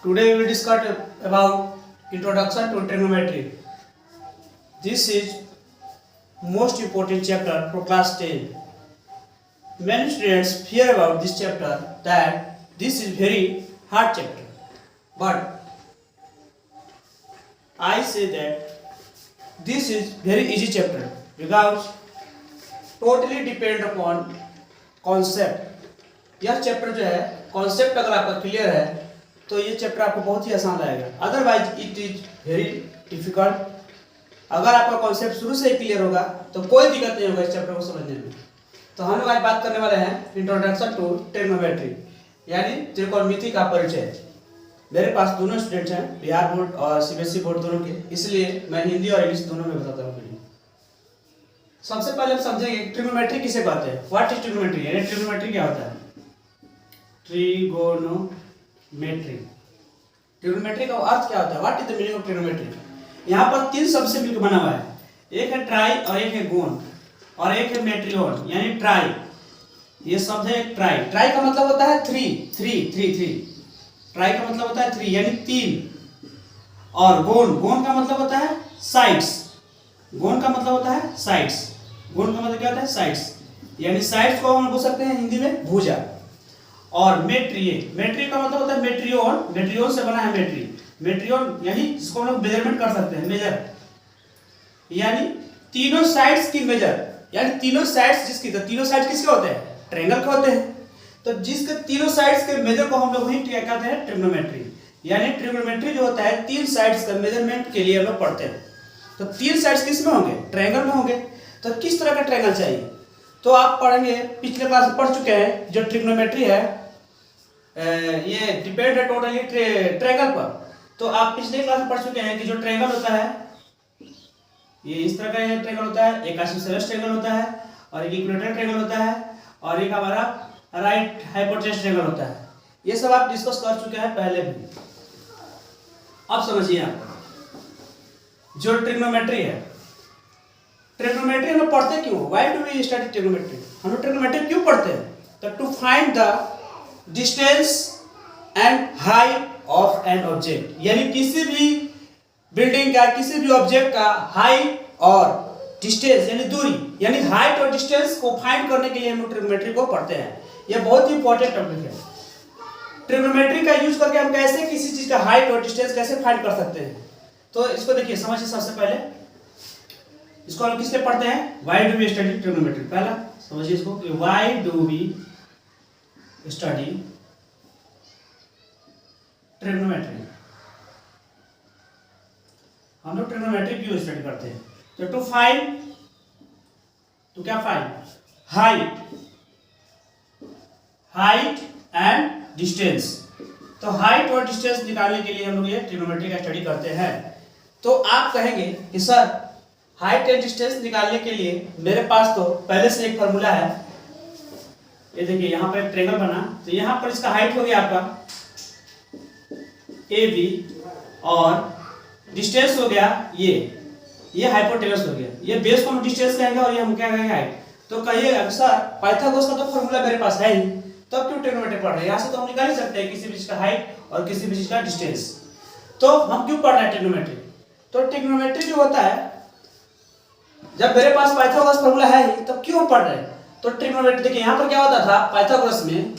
Today we will discuss about introduction to trigonometry. This is most important chapter for class 10. Many students fear about this chapter that this is very hard chapter. But I say that this is very easy chapter because totally depend upon concept. यह chapter जो है concept अगर आपका clear है तो ये chapter आपको बहुत ही आसान लगेगा, otherwise it is very difficult. अगर आपका कॉन्सेप्ट शुरू से ही क्लियर होगा तो कोई दिक्कत नहीं होगा इस चैप्टर को समझने में। तो हम लोग आज बात करने वाले हैं इंट्रोडक्शन टू ट्रिग्नोमेट्री यानी त्रिकोणमिति का परिचय। मेरे पास दोनों स्टूडेंट्स हैं, बिहार बोर्ड और सीबीएसई बोर्ड दोनों के, इसलिए मैं हिंदी और इंग्लिश दोनों में बताता हूँ। सबसे पहले हम समझेंगे ट्रिग्नोमेट्री किसे कहते हैं। व्हाट इज ट्रिग्नोमेट्री यानी ट्रिग्नोमेट्री क्या होता है। ट्रिगोनोमेट्री, ट्रिगोनोमेट्री का अर्थ क्या होता है, what is the meaning of trigonometry. यहाँ पर तीन शब्द से मिलकर बना हुआ है, एक है ट्राई और एक है गोन और एक है मेट्रियोन यानी ट्राई। ये शब्द है ट्राई। ट्राई का मतलब होता है three three three three, try का मतलब होता है थ्री यानी तीन। और गोन, गोन का मतलब होता है साइड्स, गोन का मतलब होता है साइड्स, गोन का मतलब क्या होता है साइड्स यानी साइड्स को हम बोल सकते हैं हिंदी में भुजा। और मेट्रिए, मेट्री का मतलब होता है मेट्रियोन, मेट्रियोन से बना है मेट्री, मेट्रियोन यानी जिसको हम लोग मेजरमेंट कर सकते हैं, मेजर यानी तीनों साइड्स की मेजर यानी तीनों साइड्स जिसकी, तो तीनों साइड्स किसके होते हैं, ट्रायंगल के होते हैं। तो जिसके तीनों साइड्स के मेजर को हम लोग वही क्या कहते हैं, ट्रिग्नोमेट्री। यानी ट्रिग्नोमेट्री जो होता है तीन साइड्स का मेजरमेंट के लिए हम लोग पढ़ते हैं। तो तीन साइड्स किस में होंगे, ट्रायंगल में होंगे। तो किस तरह का ट्रायंगल चाहिए तो आप पढ़ेंगे, पिछले क्लास में पढ़ चुके हैं। जो ट्रिग्नोमेट्री है ये डिपेंड है टोटली ट्रायंगल पर। तो आप पिछले क्लास में पढ़ चुके हैं कि जो ट्रायंगल होता है ये इस तरह का ट्रायंगल होता है, एक आइसोसेलेस ट्रायंगल होता है और एक इक्वेटोरियल ट्रायंगल होता है और एक हमारा राइट हाइपोटेनस ट्रायंगल होता है। ये सब आप डिस्कस कर चुके हैं पहले भी। अब समझिए आप जो ट्रिग्नोमेट्री है, ट्रिग्नोमेट्री हम पढ़ते क्यों, why do we study trigonometry. हम लोग ट्रिग्नोमेट्री क्यों पढ़ते हैं, तो to find the distance and height of an object यानी किसी भी बिल्डिंग का, किसी भी ऑब्जेक्ट का हाइट और डिस्टेंस यानी दूरी यानी हाइट और डिस्टेंस को फाइंड करने के लिए हम लोग ट्रिग्नोमेट्री को पढ़ते हैं। यह बहुत ही इंपॉर्टेंट टॉपिक है। ट्रिग्नोमेट्री का यूज करके हम कैसे किसी चीज का हाइट और डिस्टेंस कैसे फाइंड कर सकते हैं। तो इसको देखिए, समझिए। सबसे पहले इसको हम किससे पढ़ते हैं, why do we study trigonometry. पहला समझिए इसको कि why do we study trigonometry. हम लोग ट्रिग्नोमेट्री क्यों स्टडी करते हैं, तो टू फाइंड, तो क्या फाइंड, हाइट एंड डिस्टेंस। तो हाइट और डिस्टेंस निकालने के लिए हम लोग ये ट्रिग्नोमेट्री का स्टडी करते हैं। तो आप कहेंगे कि सर हाइट एंड डिस्टेंस निकालने के लिए मेरे पास तो पहले से एक फॉर्मूला है। ये देखिए यहाँ पर एक ट्रायंगल बना, तो यहाँ पर इसका हाइट हो गया आपका AB और डिस्टेंस हो गया ये हाइपोटेनस हो गया। ये बेस को हम डिस्टेंस कहेंगे और ये हम क्या कहेंगे, हाइट। तो कहिए अक्सर पाइथागोरस का तो फॉर्मूला मेरे पास है ही, तब क्यों ट्रिग्नोमेट्री पढ़ रहे हैं। यहाँ से तो हम निकाल ही सकते हैं किसी भी चीज का हाइट और किसी भी चीज का डिस्टेंस। तो हम क्यों पढ़ रहे हैं ट्रिग्नोमेट्री, तो ट्रिग्नोमेट्री जो होता है जब मेरे पास पाइथागोरस फॉर्मूला है ही तब क्यों पढ़ रहे हैं। तो ट्रिग्नोमेट्री देखिए यहाँ पर क्या होता था पाइथागोरस में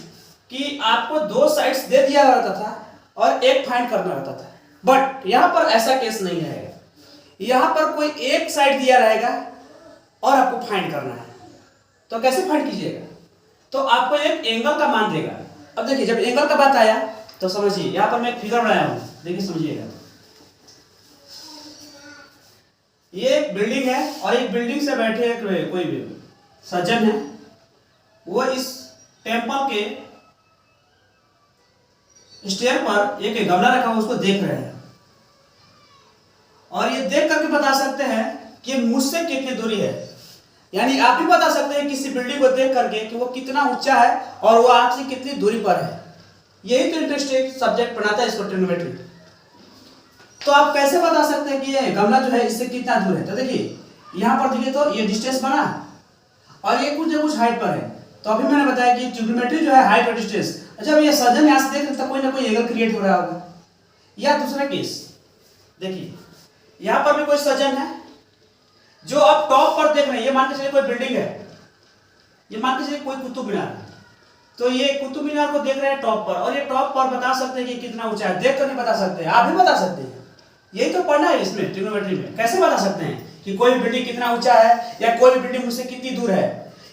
कि आपको दो साइड्स दे दिया रहता था और एक फाइंड करना रहता था। बट यहाँ पर ऐसा केस नहीं रहेगा, यहाँ पर कोई एक साइड दिया रहेगा और आपको फाइंड करना है। तो कैसे फाइंड कीजिएगा, तो आपको एक एंगल का मान देगा। अब देखिए जब एंगल का बात आया तो समझिए, यहाँ पर मैं एक फिगर बनाया हूँ, देखिए समझिएगा। ये एक बिल्डिंग है और एक बिल्डिंग से बैठे कोई भी सज्जन है, वो इस टेम्पल के स्टेयर पर एक गमला रखा हुआ उसको देख रहे हैं और ये देख करके बता सकते हैं कि मुझसे कितनी दूरी है। यानी आप भी बता सकते हैं किसी बिल्डिंग को देख करके कि वो कितना ऊंचा है और वो आपसे कितनी दूरी पर है। यही तो इंटरेस्टिंग सब्जेक्ट बनाता है इसको ट्रिग्नोमेट्री। तो आप कैसे बता सकते हैं कि ये गमला जो है इससे कितना दूर है। तो देखिए यहाँ पर देखिए तो ये डिस्टेंस बना और ये कुछ ना कुछ हाइट पर है। तो अभी मैंने बताया कि ट्रिग्नोमेट्री जो है हाइट और डिस्टेंस। अच्छा अब ये सज्जन यहाँ से देख तो कोई ना कोई एंगल क्रिएट हो रहा होगा, या दूसरा केस देखिए, यहां पर भी कोई सजन है, जो आप टॉप पर देख रहे हैं, ये मान के चलिए कोई बिल्डिंग है, ये मान के चलिए कोई कुतुब मीनार है, तो ये कुतुब मीनार को देख रहे हैं टॉप पर, और ये टॉप पर बता सकते हैं कि कितना ऊंचा है, देख कर नहीं बता सकते, आप भी बता सकते हैं। यही तो पढ़ना है इसमें ट्रिग्नोमेट्री में, कैसे बता सकते हैं कि कोई भी बिल्डिंग कितना ऊंचा है या कोई भी बिल्डिंग मुझसे कितनी दूर है।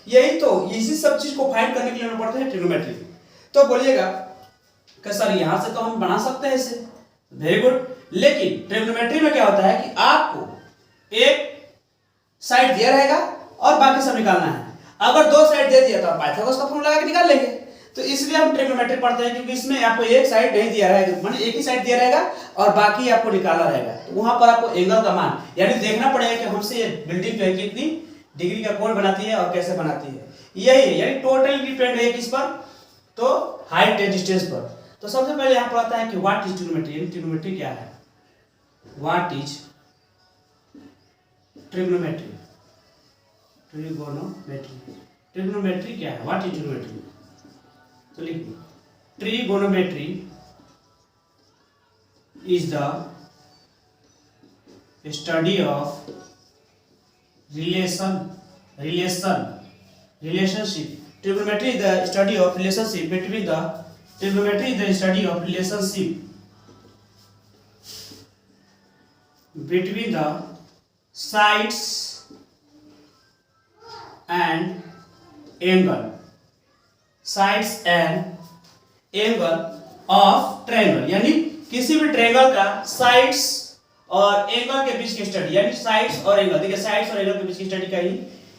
यही तो, इसी सब चीज को फाइंड करने के लिए हमें पढ़ते हैं ट्रिग्नोमेट्री। तो बोलिएगा कि सर यहां से तो हम बना सकते हैं इसे, वेरी गुड, लेकिन ट्रिग्नोमेट्री में क्या होता है कि आपको एक साइड दिया रहेगा और बाकी सब निकालना है। अगर दो साइड दे दिया तो आप पाइथागोरस का फॉर्मूला लगा के निकाल लेंगे। तो इसलिए हम ट्रिग्नोमेट्री पढ़ते हैं, क्योंकि इसमें आपको एक साइड नहीं दिया रहेगा, माने एक ही साइड दिया रहेगा और बाकी आपको निकालना रहेगा। तो वहां पर आपको एंगल का मान यानी देखना पड़ेगा कि हमसे ये बिल्डिंग जो है कितनी डिग्री का कोण बनाती है और कैसे बनाती है। यही है, यानी टोटली डिपेंड है किस पर, तो हाइट एंड डिस्टेंस पर। तो सबसे पहले यहाँ पर आता है कि व्हाट इज ट्रिग्नोमेट्री, यानी ट्रिग्नोमेट्री क्या है, what is trigonometry, trigonometry, trigonometry क्या है, व्हाट इज ट्रिग्नोमेट्री। तो लिखिए, trigonometry is the study of relationship. Trigonometry is the study of relationship between the trigonometry is the study of relationship between the sides and angle of triangle, यानी किसी भी triangle का sides और angle के बीच की study, यानी sides और angle, देखिए साइड्स और एंगल के बीच की स्टडी का ही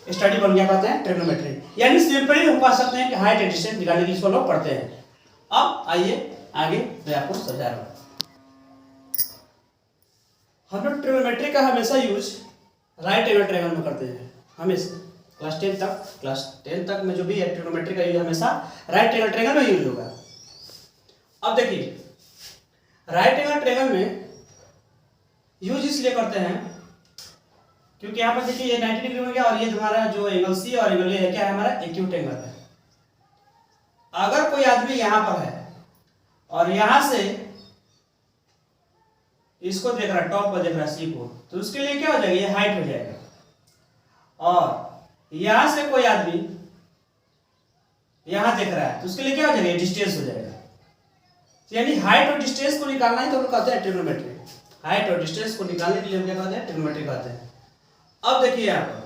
स्टडी बन गया कहते हैं ट्रिग्नोमेट्री। यानी सिंपली हम कह सकते हैं कि हाइट एंड डिस्टेंस निकालने के लिए इसको लोग पढ़ते हैं। अब आइए आगे मैं आपको समझा रहा हूं। हम लोग ट्रिग्नोमेट्री का हमेशा यूज राइट एंगल ट्रायंगल में करते हैं, हमेशा क्लास 10 तक में जो भी है ट्रिग्नोमेट्री का यूज हमेशा राइट एंगल ट्रायंगल में यूज होगा। अब देखिए, राइट एंगल ट्रायंगल में यूज इसलिए करते हैं क्योंकि यहाँ पर देखिए ये 90 डिग्री हो गया और ये हमारा जो एंगल सी और एंगल ए है क्या है, हमारा एक्यूट एंगल है। अगर कोई आदमी यहाँ पर है और यहाँ से इसको देख रहा है, टॉप पर देख रहा है सी को, तो उसके लिए क्या हो जाएगा, ये हाइट हो जाएगा। और यहाँ से कोई आदमी यहाँ देख रहा है तो उसके लिए क्या हो जाएगा, ये डिस्टेंस हो जाएगा। यानी हाइट और डिस्टेंस को निकालना ही तो हम लोग कहते हैं ट्रिग्नोमेट्री। हाइट और डिस्टेंस को निकालने के लिए हम क्या कहते हैं, ट्रिग्नोमेट्री कहते हैं। अब देखिए यहाँ पर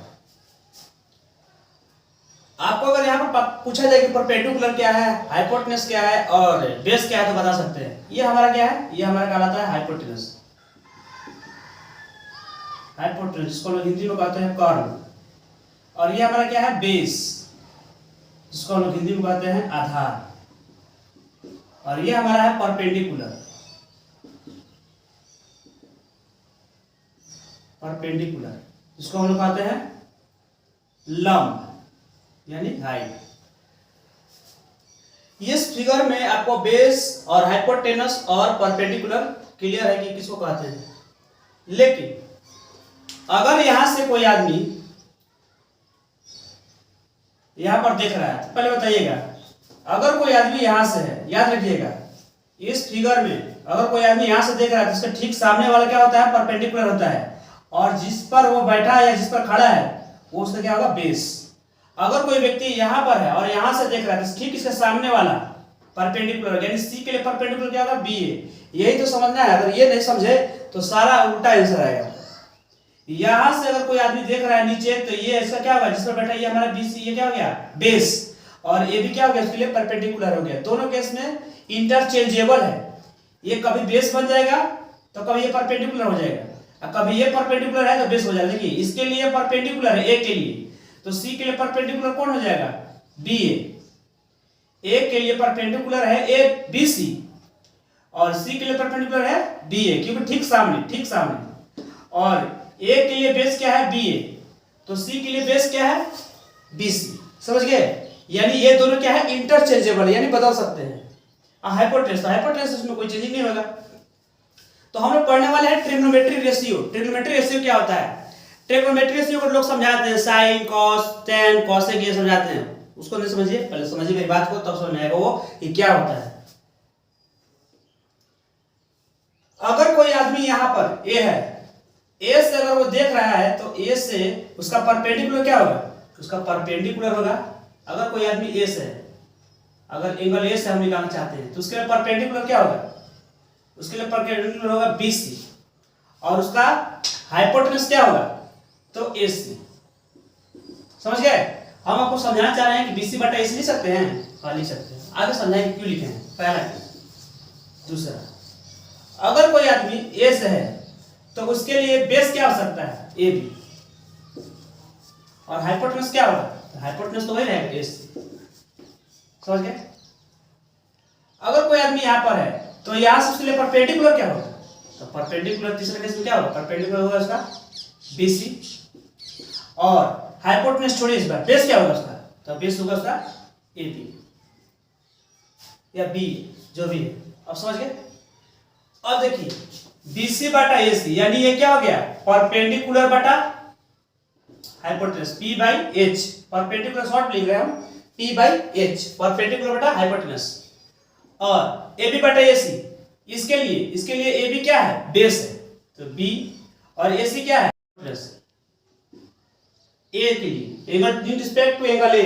आपको अगर यहाँ पर पूछा जाए कि परपेंडिकुलर क्या है, हाइपोटेनस क्या है और बेस क्या है, तो बता सकते हैं। ये हमारा क्या है, ये हमारा कहलाता है हाइपोटेनस, जिसको लोग हिंदी में कहते हैं कर्ण। और ये हमारा क्या है, बेस, जिसको लोग हिंदी में कहते हैं आधार। और ये हमारा है परपेंडिकुलर, जिसको हम लोग कहते हैं लंब यानी हाइट। इस फिगर में आपको बेस और हाइपोटेनस और परपेंडिकुलर क्लियर है कि किसको कहते हैं। लेकिन अगर यहां से कोई आदमी यहां पर देख रहा है, तो पहले बताइएगा, अगर कोई आदमी यहां से है, याद रखिएगा इस फिगर में अगर कोई आदमी यहां से देख रहा है तो उसके ठीक सामने वाला क्या होता है, परपेंडिकुलर होता है। और जिस पर वो बैठा है या जिस पर खड़ा है वो उसका क्या होगा, बेस। अगर कोई व्यक्ति यहाँ पर है और यहाँ से देख रहा है तो ठीक इसके सामने वाला परपेंडिकुलर, यानी सी के लिए परपेंडिकुलर क्या होगा, बी ए। यही तो समझना है, अगर ये नहीं समझे तो सारा उल्टा आंसर आएगा। यहां से अगर कोई आदमी देख रहा है नीचे तो ये इसका क्या होगा, जिस पर बैठा है ये हमारा बी सी, ये क्या हो गया, बेस। और ये भी क्या हो गया, उसके लिए परपेंडिकुलर हो गया। दोनों केस में इंटरचेंजेबल है, ये कभी बेस बन जाएगा तो कभी ये परपेंडिकुलर हो जाएगा, कभी ये परपेंडिकुलर है तो बेस हो जाएगा। देखिए इसके लिए परपेंडिकुलर है ए के लिए, तो सी के लिए परपेंडिकुलर कौन हो जाएगा, बी ए के लिए परपेंडिकुलर है ए बी सी, और सी के लिए परपेंडिकुलर है बी ए, क्योंकि ठीक सामने। और ए के लिए बेस क्या है, बी ए, तो सी के लिए बेस क्या है, बी सी। समझ गए, यानी ये दोनों क्या है, इंटरचेंजेबल, यानी बदल सकते हैं। हाइपोटेनस में कोई चेंजिंग नहीं होगा। तो हम लोग पढ़ने वाले हैं ट्रिग्नोमेट्री रेशियो। ट्रिग्नोमेट्री रेशियो क्या होता है, ट्रिग्नोमेट्री रेशियो को लोग समझाते हैं साइन कॉस टेन कॉसेक ये समझाते हैं, उसको नहीं समझिए, पहले समझिए मेरी बात को, तब समझ में आएगा वो कि क्या होता है। अगर कोई आदमी यहाँ पर ए है, ए से अगर वो देख रहा है तो ए से उसका परपेंडिकुलर क्या होगा, उसका परपेंडिकुलर होगा। अगर कोई आदमी ए से है, अगर एंगल ए से हम निकालना चाहते हैं तो उसके लिए परपेंडिकुलर क्या होगा, उसके लिए परपेंडिकुलर होगा BC और उसका हाइपोटेनस क्या होगा, तो AC। समझ गए? हम आपको समझाना चाह रहे हैं कि BC बटा AC लिख सकते हैं, हाँ लिख सकते हैं। आगे समझाएंगे क्यों लिखे हैं। पहला। दूसरा, अगर कोई आदमी ए से है तो उसके लिए बेस क्या हो सकता है, AB और हाइपोटेनस क्या होगा, हाइपोटेनस तो वही रहेगा AC। समझ गए? अगर कोई आदमी यहाँ पर है तो यहाँ से उसके लिए परपेंडिकुलर क्या होगा, तो परपेंडिकुलर तीसरे केस में क्या होगा, परपेंडिकुलर होगा उसका BC और हाइपोटेनस छोड़िए, इस बार बेस क्या होगा उसका, तो बेस होगा उसका AB या B जो भी है। अब समझ गए? अब देखिए BC बटा AC यानी ये क्या हो गया, परपेंडिकुलर बटा हाइपोटेनस P/H। परपेंडिकुलर शॉर्ट लिख रहे हैं हम P/H, परपेंडिकुलर बटा हाइपोटेनस। और AB बटा AC, इसके लिए AB क्या है, बेस है, तो B और AC क्या है, प्लस A के लिए angle in respect to angle A।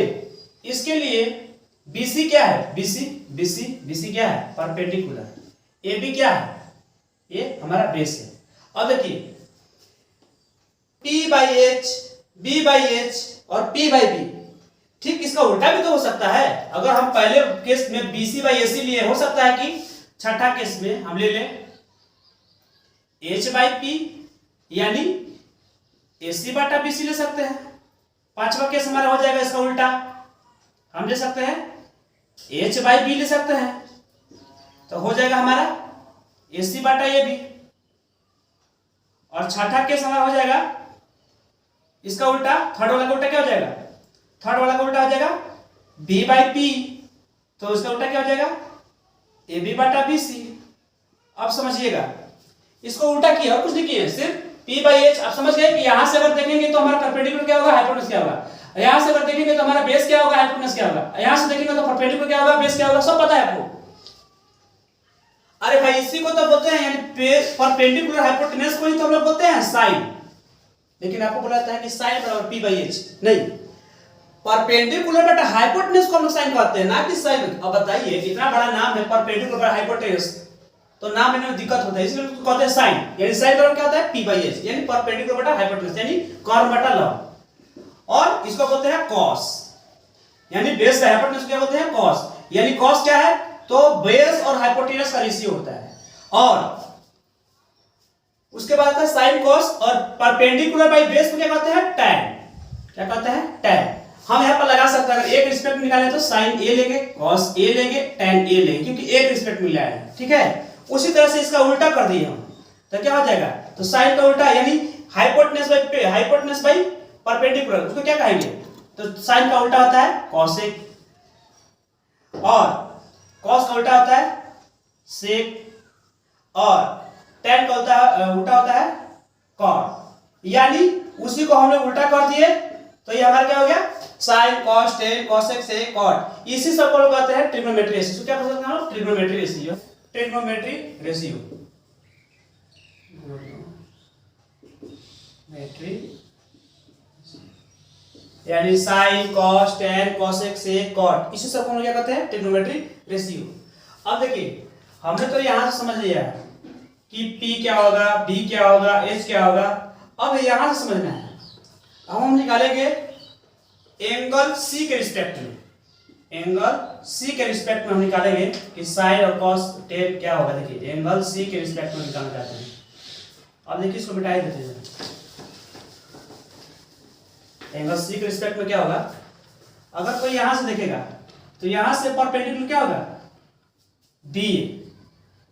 इसके लिए BC क्या है, BC क्या है, परपेंडिकुलर। AB क्या है, ये हमारा बेस है। अब देखिए P/H, B/H और P/B, ठीक इसका उल्टा भी तो हो सकता है। अगर हम पहले केस में BC/AC लिए, हो सकता है कि छठा केस में हम ले लें H/P यानी AC बटा BC ले सकते हैं। पांचवा केस हमारा हो जाएगा इसका उल्टा, हम ले सकते हैं H/B ले सकते हैं, तो हो जाएगा हमारा AC बटा AB। और छठा केस हमारा हो जाएगा इसका उल्टा, थर्ड वाला का उल्टा क्या हो जाएगा, थर्ड वाला का उल्टा हो जाएगा B/P, तो इसका उल्टा क्या हो जाएगा, AB बटा BC। अब समझिएगा, इसको उल्टा किया और कुछ नहीं किया, सिर्फ P/H। आप समझ गए कि यहां से अगर देखेंगे तो हमारा परपेंडिकुलर क्या होगा, हाइपोटेनस क्या होगा, यहां से अगर देखेंगे तो हमारा बेस क्या होगा, हाइपोटेनस क्या होगा, यहां से देखेंगे तो परपेंडिकुलर क्या होगा, बेस क्या होगा, सब पता है आपको। अरे भाई इसी को तो बोलते हैं, यानी परपेंडिकुलर हाइपोटेनस को ही तो हम लोग बोलते हैं साइन। लेकिन आपको बोला जाता है कि साइन बराबर P/H, नहीं, परपेंडिकुलर बटा हाइपोटेनस को हम लोग साइन कहते हैं, ना कि साइन। अब बताइए इतना बड़ा नाम है परपेंडिकुलर बटा हाइपोटेनस, तो नाम लेने में दिक्कत होता है, इसलिए कहते हैं साइन। यानी साइन बराबर क्या होता है, P/H यानी परपेंडिकुलर बटा हाइपोटेनस यानी कॉर्न बटा लॉग। और इसको बोलते हैं कॉस, यानी बेस का हाइपोटेनस क्या बोलते हैं, कॉस। यानी कॉस क्या है, तो बेस और हाइपोटेनस का रेशियो होता है। और उसके बाद आता है साइन कॉस, और परपेंडिकुलर बाई बेस को क्या कहते हैं, टैन। क्या कहते हैं, टैन। हम यहां पर लगा सकते हैं, अगर एक रिस्पेक्ट में निकालें तो साइन A लेंगे, कॉस A लेंगे, टैन A लेंगे, क्योंकि एक रिस्पेक्ट में लिया है। ठीक है, उसी तरह से इसका उल्टा कर दिए हम, तो क्या हो जाएगा, तो साइन का उल्टा यानी हाइपोटेनस बाई परपेंडिकुलर, उसको क्या कहेंगे, तो साइन का उल्टा होता है कॉसेक, और कॉस का उल्टा होता है सेक, और टैन का उल्टा होता है कॉट। यानी उसी को हमने उल्टा कर दिए, तो ये हमारा क्या हो गया, sine cos tan cosec sec cot. इसी सब को लोग कहते हैं ट्रिग्नोमेट्री रेशियो। क्या बोलते हैं, ट्रिग्नोमेट्री रेशियो, ट्रिग्नोमेट्री रेशियो, यानी sine cos tan cosec sec cot, इसी सब को हम क्या कहते हैं, ट्रिग्नोमेट्री रेशियो। अब देखिए हमने तो यहां से समझ लिया कि P क्या होगा, B क्या होगा, H क्या होगा। अब यहां से समझना है, अब हम निकालेंगे एंगल C के रिस्पेक्ट में, एंगल C के रिस्पेक्ट में हम निकालेंगे कि साइन और कॉस टेन क्या होगा। देखिए एंगल C के रिस्पेक्ट में निकालना चाहते हैं। अब देखिए इसको मिटा देते हैं, एंगल C के रिस्पेक्ट में क्या होगा। अगर कोई यहां से देखेगा तो यहां से परपेंडिकुलर क्या होगा, B।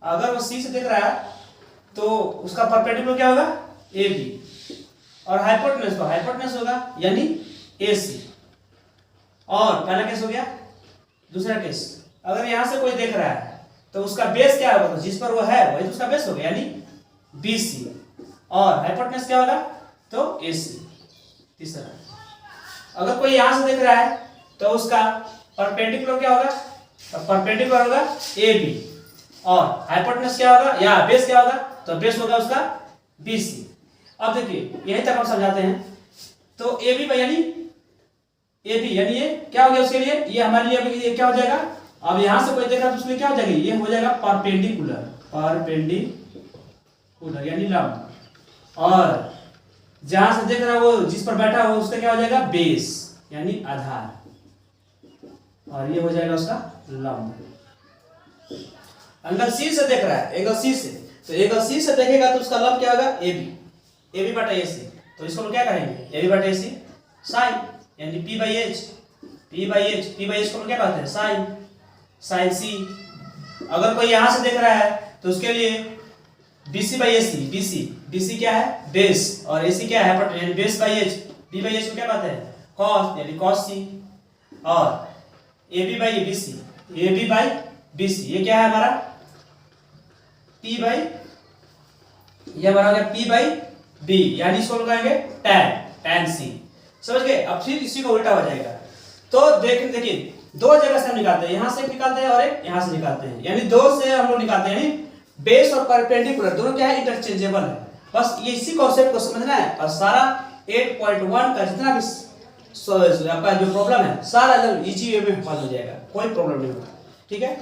अगर वो C से देख रहा है तो उसका परपेंडिकुलर क्या होगा, AB, और हाइपोटेनस होगा यानी AC। और पहला केस हो गया। दूसरा केस, अगर यहां से कोई देख रहा है तो उसका बेस क्या होगा, तो जिस पर वो है वही तो उसका बेस हो गया यानी BC, और हाइपोटेनस क्या होगा, तो AC। तीसरा, अगर कोई यहां से देख रहा है तो उसका परपेंडिकुलर क्या होगा, तो परपेंडिकुलर होगा AB, और हाइपोटेनस क्या होगा या बेस क्या होगा, तो बेस होगा उसका BC। अब देखिए यही तक हम समझाते हैं। तो AB यानी AB यानी ये क्या हो गया उसके लिए, ये हमारे लिए अभी ये क्या हो जाएगा, अब यहां से कोई देख रहा है तो उसके लिए क्या हो जाएगी, ये हो जाएगा परपेंडिकुलर, परपेंडिकुलर यानी लंब, और जहां से देख रहा है वो जिस पर बैठा हो उसका क्या हो जाएगा, बेस यानी आधार, और ये हो जाएगा उसका लंब। एंगल C से देख रहा है, एंगल C से, तो एंगल C से देखेगा तो उसका लंब क्या होगा, AB बटा AC। तो इसको हम क्या करेंगे, AB बटा AC साइन यानी P बाई H को हम क्या कहते हैं, साइन C। अगर कोई यहां से देख रहा है तो उसके लिए BC बाई AC, BC क्या है, बेस, और AC क्या है, यानी base by H, B by H को क्या कहते हैं, कॉस यानी कॉस C, और AB बाई BC, ये क्या है हमारा P बाई, ये हमारा हो गया P बाई B, यानी इसको हम कहेंगे tan C। समझ गए। अब फिर इसी को उल्टा हो जाएगा। तो देखिए दो जगह से हम निकालते हैं, यहां से निकालते हैं और एक यहां से निकालते हैं, यानी दो से हम लोग निकालते हैं, यानी बेस और परपेंडिकुलर दोनों क्या है, इंटरचेंजेबल है। बस ये इसी कॉन्सेप्ट को समझना है, और सारा 8.1 का जितना भी आपका जो प्रॉब्लम है सारा एकदम इजी वे में हल हो जाएगा, कोई प्रॉब्लम नहीं होगा। ठीक है।